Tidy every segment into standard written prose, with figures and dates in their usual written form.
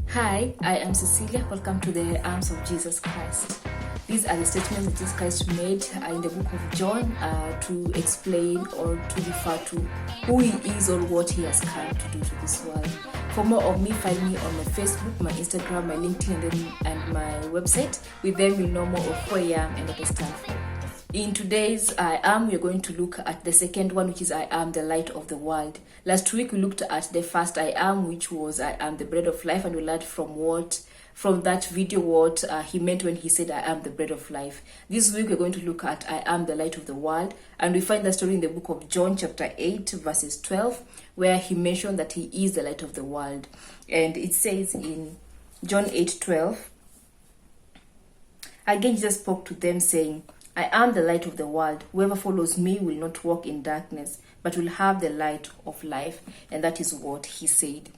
Hi, I am Cecilia. Welcome to the arms of Jesus Christ. These are the statements that Jesus Christ made in the book of John to explain or to refer to who he is or what he has come to do to this world. For more of me, find me on my Facebook, my Instagram, my LinkedIn, and my website. With them, you'll know more of who I am and what I stand for. In today's I Am, we're going to look at the second one, which is I am the light of the world. Last week we looked at the first I am, which was I am the bread of life, and we learned from that video what he meant when he said I am the bread of life. This week we're going to look at I am the light of the world, and we find the story in the book of John chapter 8 verses 12, where he mentioned that he is the light of the world. And it says in John 8:12, again Jesus spoke to them saying, I am the light of the world. Whoever follows me will not walk in darkness, but will have the light of life. And that is what he said.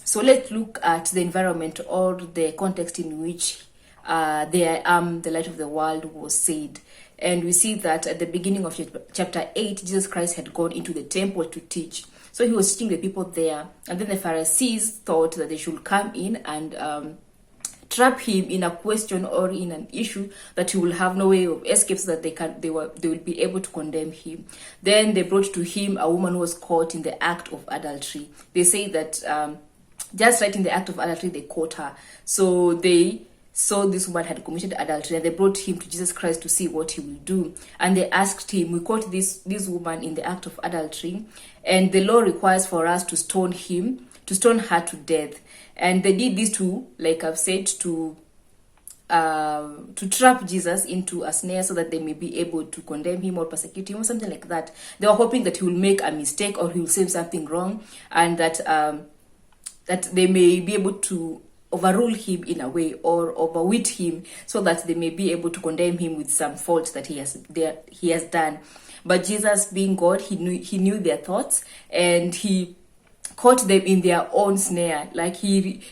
So let's look at the environment or the context in which the I am the light of the world was said. And we see that at the beginning of chapter 8, Jesus Christ had gone into the temple to teach. So he was teaching the people there. And then the Pharisees thought that they should come in and trap him in a question or in an issue that he will have no way of escape, so that they will be able to condemn him. Then they brought to him a woman who was caught in the act of adultery. They say that just right in the act of adultery they caught her. So they saw this woman had committed adultery, and they brought him to Jesus Christ to see what he will do. And they asked him, we caught this woman in the act of adultery, and the law requires for us to stone her to death. And they did this to, like I've said, to trap Jesus into a snare, so that they may be able to condemn him or persecute him or something like that. They were hoping that he will make a mistake or he will say something wrong, and that they may be able to overrule him in a way or overweight him, so that they may be able to condemn him with some fault that he has done. But Jesus, being God, he knew their thoughts, and he caught them in their own snare. Like he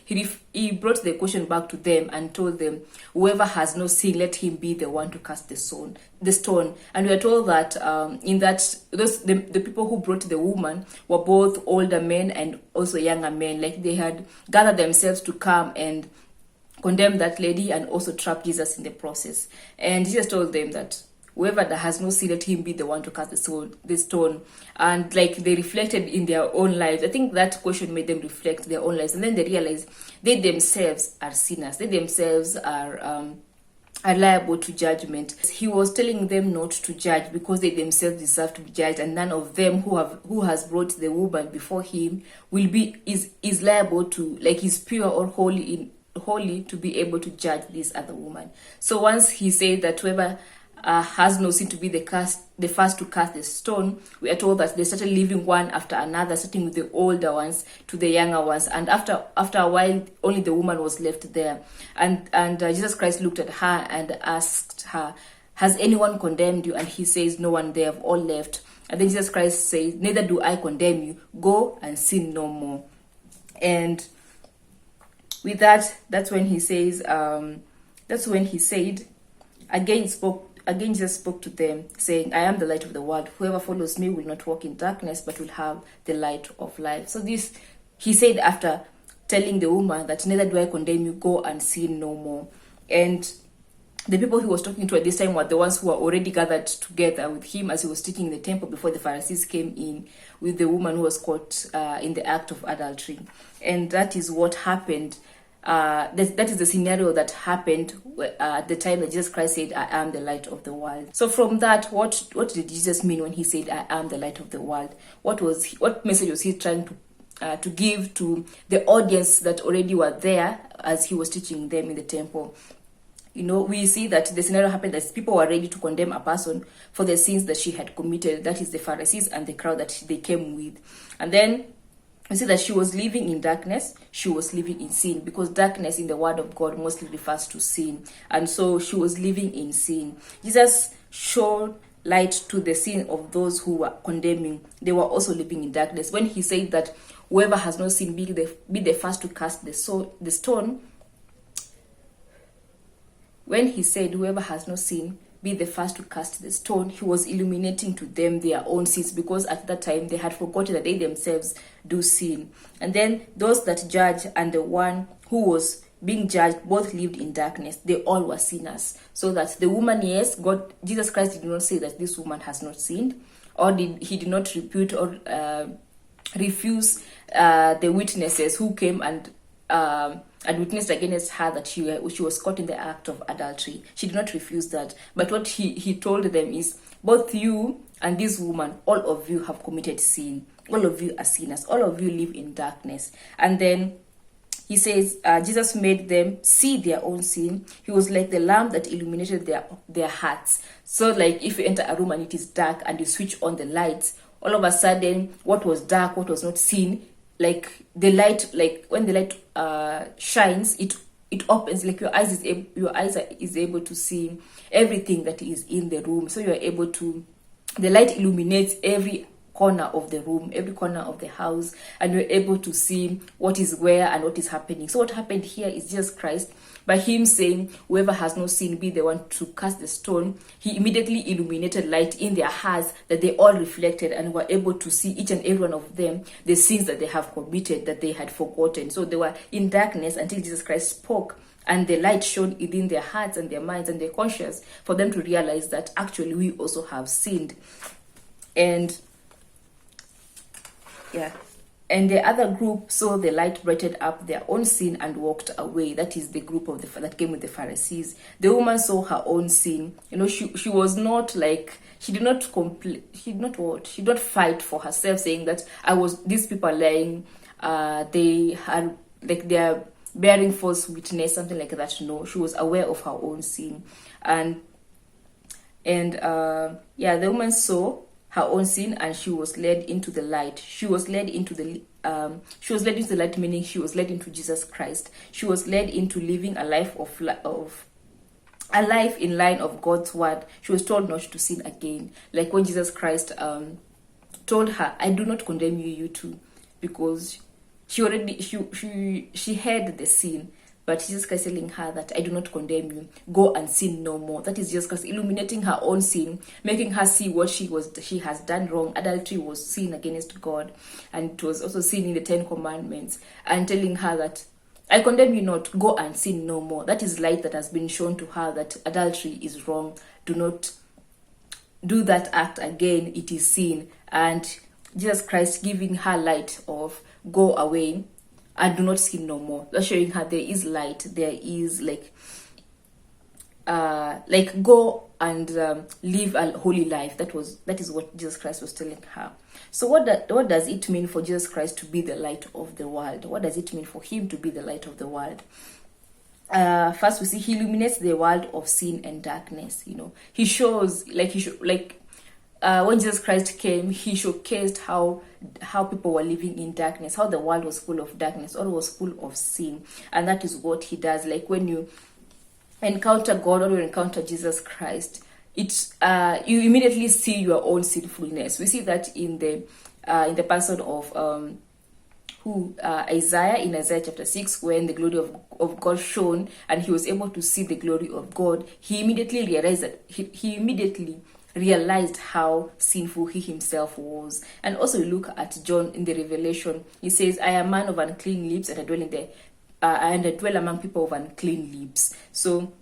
brought the question back to them and told them, whoever has no sin, let him be the one to cast the stone. And we are told that the people who brought the woman were both older men and also younger men. Like they had gathered themselves to come and condemn that lady and also trap Jesus in the process. And Jesus told them that whoever that has no sin, let him be the one to cast the stone. And like they reflected in their own lives. I think that question made them reflect their own lives. And then they realized they themselves are sinners. They themselves are liable to judgment. He was telling them not to judge because they themselves deserve to be judged, and none of them who has brought the woman before him is liable to, like, is pure or holy to be able to judge this other woman. So once he said that whoever has no sin to be the first to cast the stone, we are told that they started leaving one after another, starting with the older ones to the younger ones. And after a while, only the woman was left there. And Jesus Christ looked at her and asked her, has anyone condemned you? And he says, no one, they have all left. And then Jesus Christ says, neither do I condemn you. Go and sin no more. And with that's when he said, Again, Jesus spoke to them, saying, I am the light of the world. Whoever follows me will not walk in darkness, but will have the light of life. So this, he said after telling the woman that neither do I condemn you, go and sin no more. And the people he was talking to at this time were the ones who were already gathered together with him as he was teaching in the temple before the Pharisees came in with the woman who was caught in the act of adultery. And that is what happened. That is the scenario that happened at the time that Jesus Christ said, I am the light of the world. So from that, what did Jesus mean when he said, I am the light of the world? What message was he trying to give to the audience that already were there as he was teaching them in the temple? You know, we see that the scenario happened as people were ready to condemn a person for the sins that she had committed. That is the Pharisees and the crowd that they came with. And then we see that she was living in darkness, she was living in sin, because darkness in the word of God mostly refers to sin. And so she was living in sin. Jesus showed light to the sin of those who were condemning. They were also living in darkness. When he said that whoever has no sin be the first to cast the stone, when he said whoever has no sin be the first to cast the stone, he was illuminating to them their own sins, because at that time they had forgotten that they themselves do sin. And then those that judge and the one who was being judged both lived in darkness. They all were sinners. So that the woman, yes, Jesus Christ did not say that this woman has not sinned, or he did not repute or refuse the witnesses who came and witnessed against her that she was caught in the act of adultery. She did not refuse that. But what he told them is, both you and this woman, all of you have committed sin. All of you are sinners. All of you live in darkness. And then he says, Jesus made them see their own sin. He was like the lamp that illuminated their hearts. So like if you enter a room and it is dark and you switch on the lights, all of a sudden what was dark, what was not seen, like the light, like when the light shines, it opens, like your eyes is able to see everything that is in the room. So you are able to, the light illuminates every corner of the room, every corner of the house, and you're able to see what is where and what is happening. So what happened here is Jesus Christ, by him saying, whoever has no sin, be the one to cast the stone, he immediately illuminated light in their hearts that they all reflected, and were able to see, each and every one of them, the sins that they have committed, that they had forgotten. So they were in darkness until Jesus Christ spoke, and the light shone within their hearts and their minds and their conscience, for them to realize that actually we also have sinned. And the other group saw the light, brightened up their own sin, and walked away. That is the group that came with the Pharisees. The woman saw her own sin. She was not like, she did not fight for herself, saying that these people are lying, they are bearing false witness, something like that. No, she was aware of her own sin. And the woman saw her own sin, and she was led into the light. She was led into the light, meaning she was led into Jesus Christ. She was led into living a life in line of God's word. She was told not to sin again. Like when Jesus Christ told her, I do not condemn you too, because she had the sin. But Jesus Christ telling her that I do not condemn you. Go and sin no more. That is Jesus Christ illuminating her own sin, making her see what she has done wrong. Adultery was sin against God, and it was also sin in the 10 Commandments, and telling her that I condemn you not. Go and sin no more. That is light that has been shown to her, that adultery is wrong. Do not do that act again. It is sin. And Jesus Christ giving her light of go away and do not sin no more. That's showing her there is light. There is go and live a holy life. That is what Jesus Christ was telling her. So what does it mean for Jesus Christ to be the light of the world? What does it mean for him to be the light of the world? First, we see he illuminates the world of sin and darkness. He shows when Jesus Christ came, he showcased how people were living in darkness, how the world was full of darkness, all was full of sin. And that is what he does. Like when you encounter God or you encounter Jesus Christ, you immediately see your own sinfulness. We see that in the person of Isaiah, in Isaiah chapter 6, when the glory of God shone and he was able to see the glory of God, he immediately realized that he immediately realized how sinful he himself was. And also look at John in the Revelation. He says, I am a man of unclean lips, and I dwell among people of unclean lips. So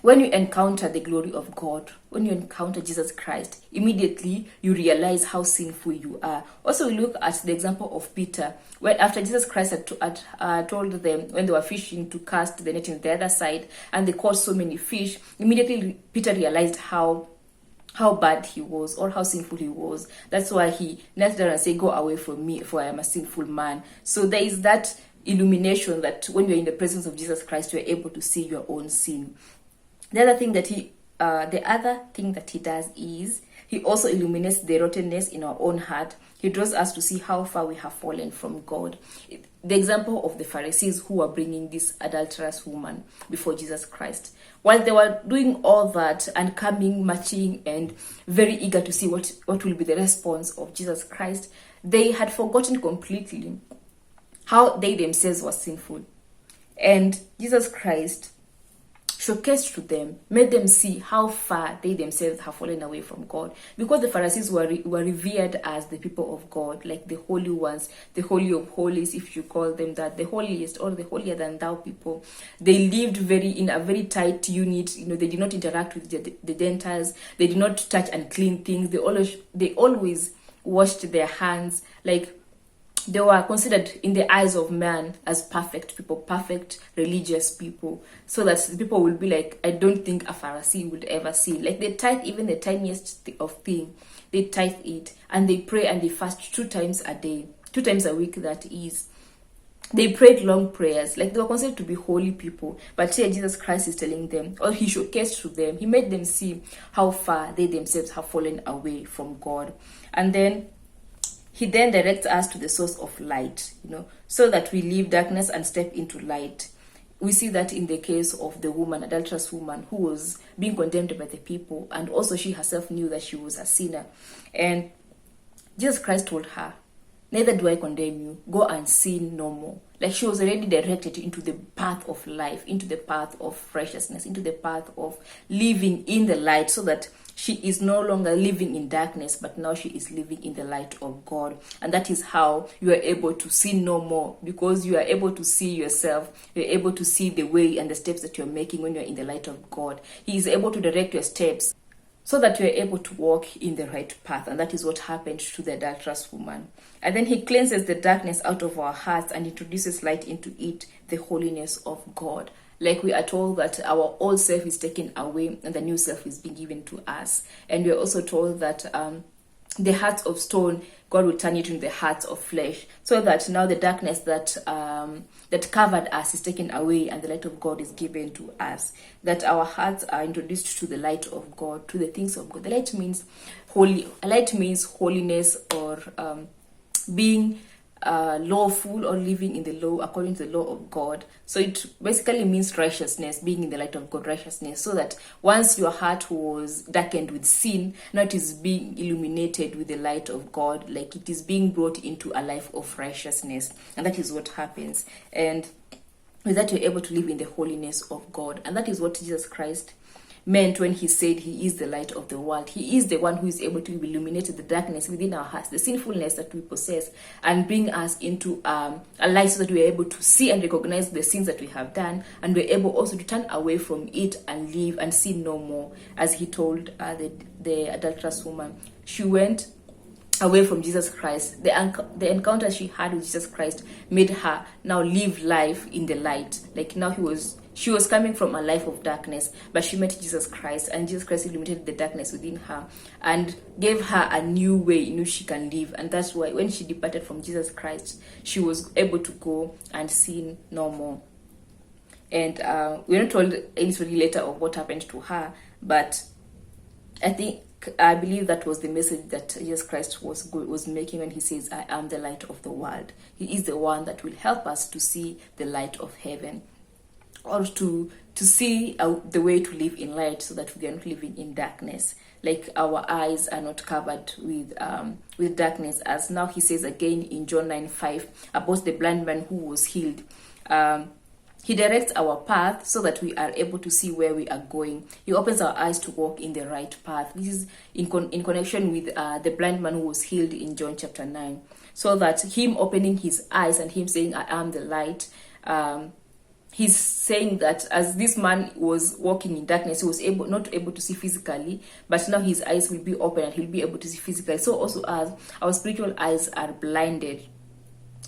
when you encounter the glory of God, when you encounter Jesus Christ, immediately you realize how sinful you are. Also look at the example of Peter, when after Jesus Christ had told them when they were fishing to cast the net on the other side, and they caught so many fish, immediately Peter realized how bad he was, or how sinful he was. That's why he knelt down and said, go away from me, for I am a sinful man. So there is that illumination that when you're in the presence of Jesus Christ, you're able to see your own sin. The other thing that he does is he also illuminates the rottenness in our own heart. He draws us to see how far we have fallen from God. The example of the Pharisees who were bringing this adulterous woman before Jesus Christ. While they were doing all that and coming, marching, and very eager to see what will be the response of Jesus Christ, they had forgotten completely how they themselves were sinful. And Jesus Christ showcased to them, made them see how far they themselves have fallen away from God. Because the Pharisees were revered as the people of God, like the holy ones, the holy of holies, if you call them that, the holiest or the holier than thou people. They lived in a very tight unit. They did not interact with the Gentiles. They did not touch unclean things. They always washed their hands. Like, they were considered in the eyes of man as perfect people, perfect religious people, so that the people will be like, I don't think a Pharisee would ever see. Like, they tithe even the tiniest of thing, they tithe it, and they pray and they fast 2 times a day, 2 times a week, that is. They prayed long prayers. Like, they were considered to be holy people. But here Jesus Christ is telling them, or he showcased to them, he made them see how far they themselves have fallen away from God. And then he then directs us to the source of light, so that we leave darkness and step into light. We see that in the case of the woman, adulterous woman, who was being condemned by the people, and also she herself knew that she was a sinner. And Jesus Christ told her, neither do I condemn you, go and sin no more. Like, she was already directed into the path of life, into the path of righteousness, into the path of living in the light, so that she is no longer living in darkness, but now she is living in the light of God. And that is how you are able to sin no more, because you are able to see yourself. You're able to see the way and the steps that you're making when you're in the light of God. He is able to direct your steps so that you're able to walk in the right path. And that is what happened to the adulterous woman. And then he cleanses the darkness out of our hearts and introduces light into it, the holiness of God. Like, we are told that our old self is taken away and the new self is being given to us. And we are also told that the hearts of stone, God will turn it into the hearts of flesh, so that now the darkness that covered us is taken away and the light of God is given to us. That our hearts are introduced to the light of God, to the things of God. The light means holy. Light means holiness, or being lawful, or living in the law according to the law of God. So it basically means righteousness, being in the light of God, righteousness, so that once your heart was darkened with sin, now it is being illuminated with the light of God, like it is being brought into a life of righteousness. And that is what happens. And with that, you're able to live in the holiness of God. And that is what Jesus Christ meant when he said he is the light of the world. He is the one who is able to illuminate the darkness within our hearts, the sinfulness that we possess, and bring us into a light, so that we are able to see and recognize the sins that we have done, and we're able also to turn away from it and live and sin no more. As he told the adulterous woman, she went away from Jesus Christ. The encounter she had with Jesus Christ made her now live life in the light. Like, now she was coming from a life of darkness, but she met Jesus Christ, and Jesus Christ illuminated the darkness within her and gave her a new way in which she can live. And that's why when she departed from Jesus Christ, she was able to go and sin no more. And we're not told any story later of what happened to her, but I believe that was the message that Jesus Christ was making when he says, I am the light of the world. He is the one that will help us to see the light of heaven, or to see the way to live in light, so that we are not living in darkness. Like, our eyes are not covered with darkness, as now he says again in John 9:5 about the blind man who was healed. He directs our path so that we are able to see where we are going. He opens our eyes to walk in the right path. This is in connection with the blind man who was healed in John chapter 9. So that him opening his eyes and him saying, I am the light, he's saying that as this man was walking in darkness, he was not able to see physically, but now his eyes will be open and he'll be able to see physically. So also, as our spiritual eyes are blinded,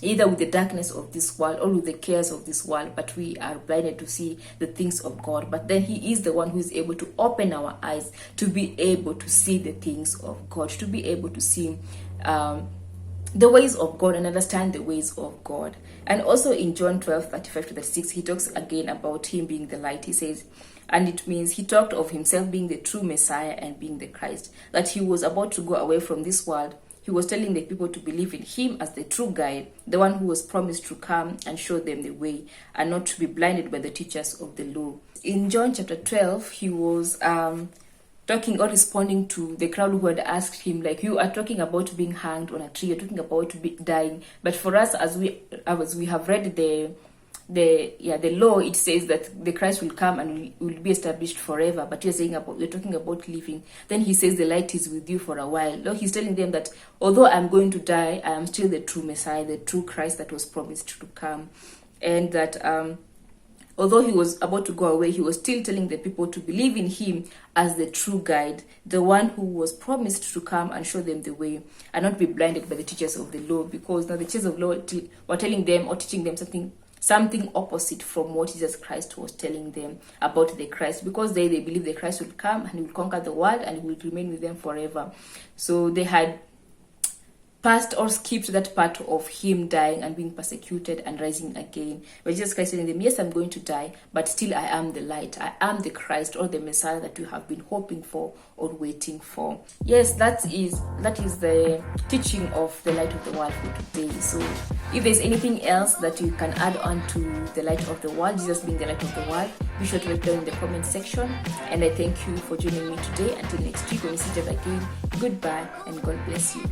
either with the darkness of this world or with the cares of this world, but we are blinded to see the things of God. But then he is the one who is able to open our eyes to be able to see the things of God, to be able to see the ways of God and understand the ways of God. And also in John 12:35-36, he talks again about him being the light. He says, and it means he talked of himself being the true Messiah and being the Christ, that he was about to go away from this world. He was telling the people to believe in him as the true guide, the one who was promised to come and show them the way, and not to be blinded by the teachers of the law. In John chapter 12, he was talking or responding to the crowd who had asked him, like, you are talking about being hanged on a tree, you're talking about dying. But for us, as we have read the law, it says that the Christ will come and will be established forever. But we're talking about living. Then he says the light is with you for a while. No, he's telling them that although I'm going to die, I am still the true Messiah, the true Christ that was promised to come. And that although he was about to go away, he was still telling the people to believe in him as the true guide, the one who was promised to come and show them the way, and not be blinded by the teachers of the law, because now the teachers of the law were telling them or teaching them something opposite from what Jesus Christ was telling them about the Christ, because they believe the Christ will come and he will conquer the world and he will remain with them forever. So they had passed or skipped that part of him dying and being persecuted and rising again. But Jesus Christ telling them, yes, I'm going to die, but still I am the light. I am the Christ or the Messiah that you have been hoping for or waiting for. Yes, that is the teaching of the light of the world for today. So if there's anything else that you can add on to the light of the world, Jesus being the light of the world, be sure to write down in the comment section. And I thank you for joining me today. Until next week when we see each other again, goodbye and God bless you.